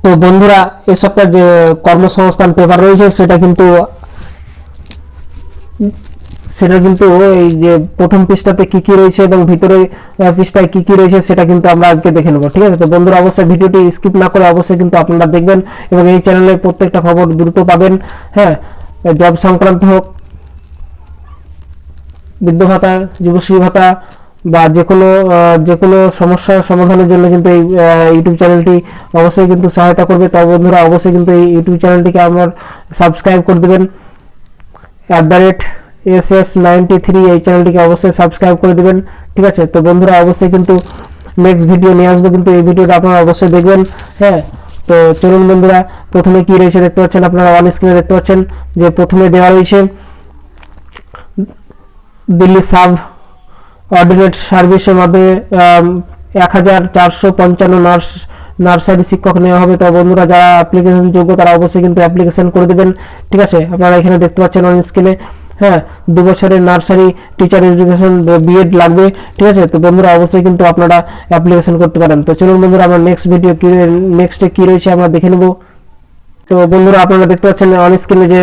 তো বন্ধুরা এই সপ্তাহে যে কর্মসংস্থান পেপার রয়েছে সেটা কিন্তু এই যে প্রথম পৃষ্ঠাতে কি কি রয়েছে এবং ভিতরে পৃষ্ঠায় কি কি রয়েছে সেটা কিন্তু আমরা আজকে দেখে নেব। ঠিক আছে, তো বন্ধুরা অবশ্যই ভিডিওটি স্কিপ না করে অবশ্যই কিন্তু আপনারা দেখবেন এবং এই চ্যানেলে প্রত্যেকটা খবর দ্রুত পাবেন। হ্যাঁ, জব সংক্রান্ত হোক, বৃদ্ধ ভাতা, যুবশ্রী ভাতা বা যে কোনো সমস্যার সমাধানের জন্য কিন্তু এই ইউটিউব চ্যানেলটি অবশ্যই কিন্তু সহায়তা করবে। তো বন্ধুরা অবশ্যই কিন্তু এই ইউটিউব চ্যানেলটিকে আমার সাবস্ক্রাইব করে দেবেন। @SS93 এই চ্যানেলটিকে অবশ্যই সাবস্ক্রাইব করে দেবেন। ঠিক আছে, তো বন্ধুরা অবশ্যই কিন্তু নেক্সট ভিডিও নিয়ে আসবো, কিন্তু এই ভিডিওটা আপনারা অবশ্যই দেখবেন। হ্যাঁ, তো চলুন বন্ধুরা, প্রথমে কি রয়েছে দেখতে পাচ্ছেন আপনারা অন স্ক্রিনে দেখতে পাচ্ছেন যে প্রথমে দেওয়া রয়েছে দিল্লি সাব অর্ডিনেট সার্ভিসের মাধ্যমে 1455 নার্সারি শিক্ষক নেওয়া হবে। তো বন্ধুরা যারা অ্যাপ্লিকেশন যোগ্য তারা অবশ্যই কিন্তু অ্যাপ্লিকেশন করে দেবেন। ঠিক আছে, আপনারা এখানে দেখতে পাচ্ছেন অন স্ক্রিনে। হ্যাঁ, 2 বছরের নার্সারি টিচার এডুকেশন বিএড লাগবে। ঠিক আছে, তো বন্ধুরা অবশ্যই কিন্তু আপনারা অ্যাপ্লিকেশন করতে পারেন। তো চলুন বন্ধুরা আমরা নেক্সটে কি রয়েছে আমরা দেখে নেব। তো বন্ধুরা আপনারা দেখতে পাচ্ছেন অন স্ক্রিনে যে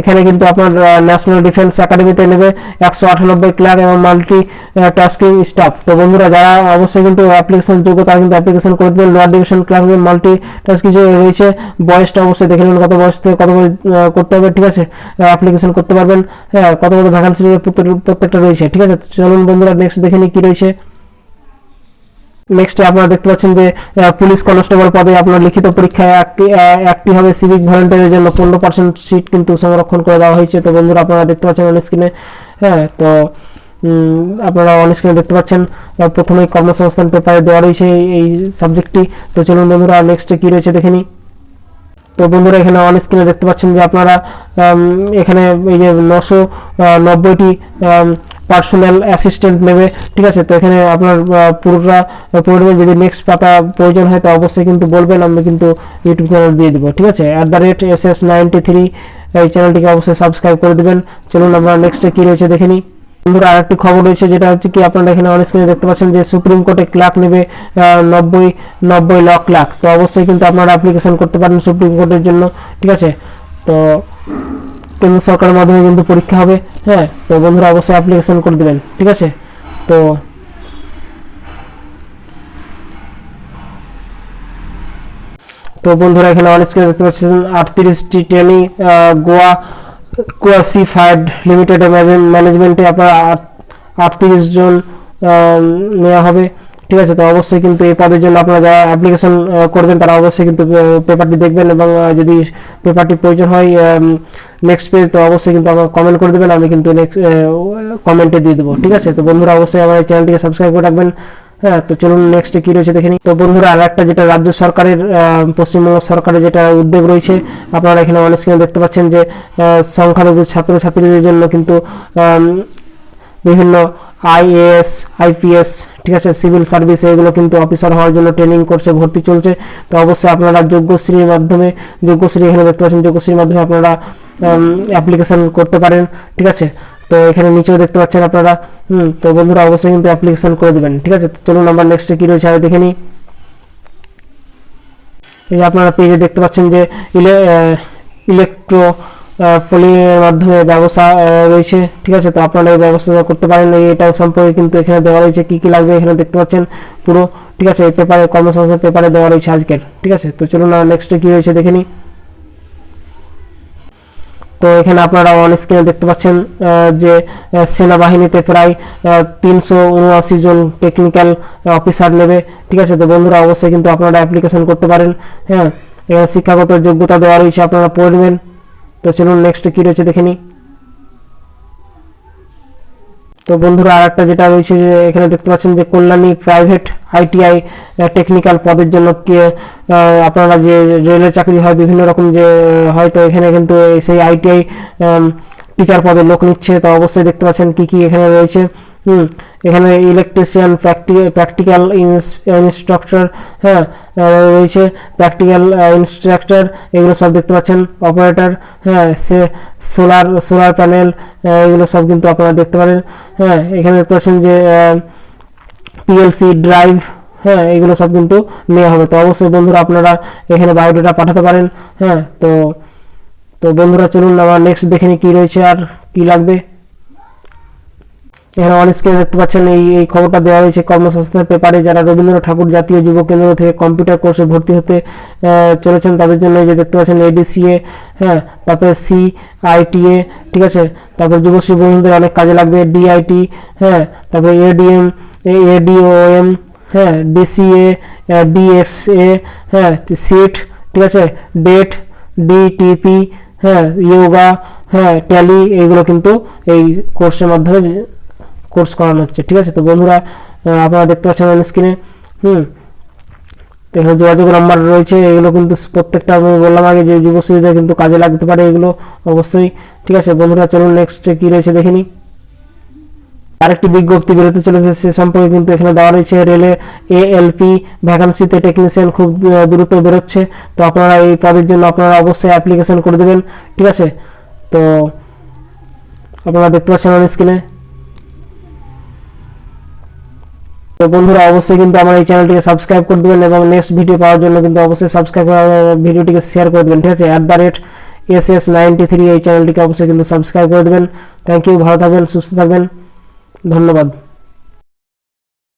এখানে কিন্তু আপনার ন্যাশনাল ডিফেন্স একাডেমিতে নেবে 198 ক্লার্ক এবং মাল্টি টাস্কিং স্টাফ। তো বন্ধুরা যারা অবশ্যই কিন্তু অ্যাপ্লিকেশন যোগ্য তারা কিন্তু অ্যাপ্লিকেশন করে দেবেন। Lower division clerk multi tasking রয়েছে, বয়সটা অবশ্যই দেখে নেবেন কত বয়স থেকে কত করতে হবে। ঠিক আছে, অ্যাপ্লিকেশন করতে পারবেন। হ্যাঁ, কত ভ্যাকান্সি প্রত্যেকটা রয়েছে। ঠিক আছে, চলুন বন্ধুরা নেক্সট দেখে নিই কি রয়েছে। নেক্সটে আপনারা দেখতে পাচ্ছেন যে পুলিশ কনস্টেবল পদে আপনার লিখিত পরীক্ষায় একটি হবে। সিভিক ভলেন্টিয়ারের জন্য 15% সিট কিন্তু সংরক্ষণ করে দেওয়া হয়েছে। তো বন্ধুরা আপনারা দেখতে পাচ্ছেন অন স্ক্রিনে। হ্যাঁ, তো আপনারা অন স্ক্রিনে দেখতে পাচ্ছেন প্রথমেই কর্মসংস্থান পেপারে দেওয়া রয়েছে এই সাবজেক্টটি। তো চলুন বন্ধুরা নেক্সটে কী রয়েছে দেখে নিই। তো বন্ধুরা এখানে অন স্ক্রিনে দেখতে পাচ্ছেন যে আপনারা এখানে এই যে 990টি পার্সোনাল অ্যাসিস্ট্যান্ট নেবে। ঠিক আছে, তো এখানে আপনার পুরোটা যদি নেক্সট পাতা প্রয়োজন হয় তো অবশ্যই কিন্তু বলবেন, আমি কিন্তু ইউটিউব চ্যানেল দিয়ে দেবো। ঠিক আছে, @SS93 এই চ্যানেলটিকে অবশ্যই সাবস্ক্রাইব করে দেবেন। চলুন আমরা নেক্সটে কী রয়েছে দেখে নিই। বন্ধুরা আরেকটি খবর রয়েছে যেটা হচ্ছে কি আপনারা এখানে অন স্ক্রিনে দেখতে পাচ্ছেন যে সুপ্রিম কোর্টে ক্লার্ক নেবে 90 লাখ ক্লার্ক। তো অবশ্যই কিন্তু আপনারা অ্যাপ্লিকেশন করতে পারেন সুপ্রিম কোর্টের জন্য। ঠিক আছে, তো কেন্দ্র সরকারের মাধ্যমে কিন্তু পরীক্ষা হবে। হ্যাঁ, তো বন্ধুরা অবশ্যই অ্যাপ্লিকেশন করে দেবেন। ঠিক আছে, তো বন্ধুরা এখানে অন স্ক্রিনে দেখতে পাচ্ছেন 38টি training Goa sea fire limited ম্যানেজমেন্টে আপনার 38 জন নেওয়া হবে। ঠিক আছে, তো অবশ্যই কিন্তু এই পদের জন্য আপনারা যারা অ্যাপ্লিকেশন করবেন তারা অবশ্যই কিন্তু পেপারটি দেখবেন এবং যদি পেপারটি প্রয়োজন হয় নেক্সট পেজ তো অবশ্যই কিন্তু আমার কমেন্ট করে দেবেন, আমি কিন্তু নেক্সট কমেন্টে দিয়ে দেবো। ঠিক আছে, তো বন্ধুরা অবশ্যই আমার চ্যানেলটিকে সাবস্ক্রাইব করে রাখবেন। হ্যাঁ, তো চলুন নেক্সটে কী রয়েছে দেখে নিই। তো বন্ধুরা আর একটা যেটা রাজ্য সরকারের পশ্চিমবঙ্গ সরকারের যেটা উদ্যোগ রয়েছে আপনারা এখানে অন স্ক্রিনে দেখতে পাচ্ছেন যে সংখ্যালঘু ছাত্রছাত্রীদের জন্য কিন্তু বিভিন্ন IAS IPS ঠিক আছে সিভিল সার্ভিস এগুলো কিন্তু অফিসার হওয়ার জন্য ট্রেনিং কোর্সে ভর্তি চলছে। তো অবশ্যই আপনারা যোগ্যশ্রীর মাধ্যমে এখানে দেখতে পাচ্ছেন যোগ্যশ্রীর মাধ্যমে আপনারা অ্যাপ্লিকেশন করতে পারেন। ঠিক আছে, তো এখানে নিচেও দেখতে পাচ্ছেন আপনারা। তো বন্ধুরা অবশ্যই কিন্তু অ্যাপ্লিকেশন করে দেবেন। ঠিক আছে, তো চলুন আমরা নেক্সটে কী রয়েছে আগে দেখে নিই। এই যে আপনারা পেজে দেখতে পাচ্ছেন যে ইলেকট্রো পোলিংয়ের মাধ্যমে ব্যবস্থা রয়েছে। ঠিক আছে, তো আপনারা এই ব্যবস্থা করতে পারেন। এটা সম্পর্কে কিন্তু এখানে দেওয়া রয়েছে কী কী লাগবে এখানে দেখতে পাচ্ছেন পুরো। ঠিক আছে, এই পেপারে কর্মসংস্থান পেপারে দেওয়া রয়েছে আজকের। ঠিক আছে, তো চলুন নেক্সটে কী রয়েছে দেখে নিই। তো এখানে আপনারা অন স্ক্রিনে দেখতে পাচ্ছেন যে সেনাবাহিনীতে প্রায় 379 জন টেকনিক্যাল অফিসার নেবে। ঠিক আছে, তো বন্ধুরা অবশ্যই কিন্তু আপনারা অ্যাপ্লিকেশন করতে পারেন। হ্যাঁ, এখানে শিক্ষাগত যোগ্যতা দেওয়া রয়েছে, আপনারা পড়বেন। তো চলুন নেক্সটে কী রয়েছে দেখে নিই। তো বন্ধুরা আর একটা যেটা রয়েছে যে এখানে দেখতে পাচ্ছেন যে কল্যাণী প্রাইভেট ITI টেকনিক্যাল পদের জন্য আপনারা যে রেলের চাকরি হয় বিভিন্ন রকম যে হয়তো এখানে কিন্তু সেই ITI টিচার পদে লোক নিচ্ছে। তো অবশ্যই দেখতে পাচ্ছেন কি কি এখানে রয়েছে। এখানে ইলেকট্রিশিয়ান প্র্যাকটিক্যাল ইনস্ট্রাক্টর হ্যাঁ রয়েছে, প্র্যাকটিক্যাল ইনস্ট্রাক্টর এগুলো সব দেখতে পাচ্ছেন। অপারেটর হ্যাঁ সে সোলার প্যানেল এগুলো সব কিন্তু আপনারা দেখতে পারেন। হ্যাঁ, এখানে দেখতে পাচ্ছেন যে PLC ড্রাইভ হ্যাঁ, এগুলো সব কিন্তু নেওয়া হবে। তো অবশ্যই বন্ধুরা আপনারা এখানে বায়োডাটা পাঠাতে পারেন। হ্যাঁ, তো তো বন্ধুরা চলুন আমার নেক্সট দেখে নিই কী রয়েছে আর কি লাগবে। এখানে অন স্ক্রিনে দেখতে পাচ্ছেন এই খবরটা দেওয়া হয়েছে কর্মসংস্থান পেপারে। যারা রবীন্দ্রনাথ ঠাকুর জাতীয় যুব কেন্দ্র থেকে কম্পিউটার কোর্সে ভর্তি হতে চলেছেন তাদের জন্য এই যে দেখতে পাচ্ছেন এডিসিএ, হ্যাঁ, তারপরে সিআইটিএ, ঠিক আছে, তারপর যুবশ্রী বন্ধুদের অনেক কাজে লাগবে, ডিআইটি, হ্যাঁ, তারপরে এডিএম, এডিওএম, হ্যাঁ, ডিসিএ, ডিএফএ, হ্যাঁ, সিট, ঠিক আছে, ডেট, ডিটিপি, হ্যাঁ, ইয়োগা, হ্যাঁ, ট্যালি, এইগুলো কিন্তু এই কোর্সের মাধ্যমে কোর্স করানো হচ্ছে, ঠিক আছে। তো বন্ধুরা আপনারা দেখতে পাচ্ছেন অন স্ক্রিনে। তো এখানে যোগাযোগ নাম্বার রয়েছে, এগুলো কিন্তু প্রত্যেকটা আমি বললাম আগে যে যুবশ্রীদের কিন্তু কাজে লাগতে পারে এগুলো অবশ্যই, ঠিক আছে। বন্ধুরা চলুন নেক্সট কী রয়েছে দেখে নিই। আরেকটি বিজ্ঞপ্তি বেরোতে চলেছে সে সম্পর্কে কিন্তু এখানে দেওয়া রয়েছে। রেলে এএলপি ভ্যাকান্সিতে টেকনিশিয়ান খুব দ্রুত বেরোচ্ছে। তো আপনারা এই পদের জন্য আপনারা অবশ্যই অ্যাপ্লিকেশন করে দেবেন, ঠিক আছে। তো আপনারা দেখতে পাচ্ছেন অন স্ক্রিনে। তো বন্ধুরা অবশ্যই কিন্তু আমার এই চ্যানেলটিকে সাবস্ক্রাইব করে দেবেন এবং নেক্সট ভিডিও পাওয়ার জন্য কিন্তু অবশ্যই সাবস্ক্রাইব করে ভিডিওটিকে শেয়ার করে দেবেন, ঠিক আছে। @SS93 এই চ্যানেলটিকে অবশ্যই কিন্তু সাবস্ক্রাইব করে দেবেন। থ্যাংক ইউ, ভালো থাকবেন, সুস্থ থাকবেন, ধন্যবাদ।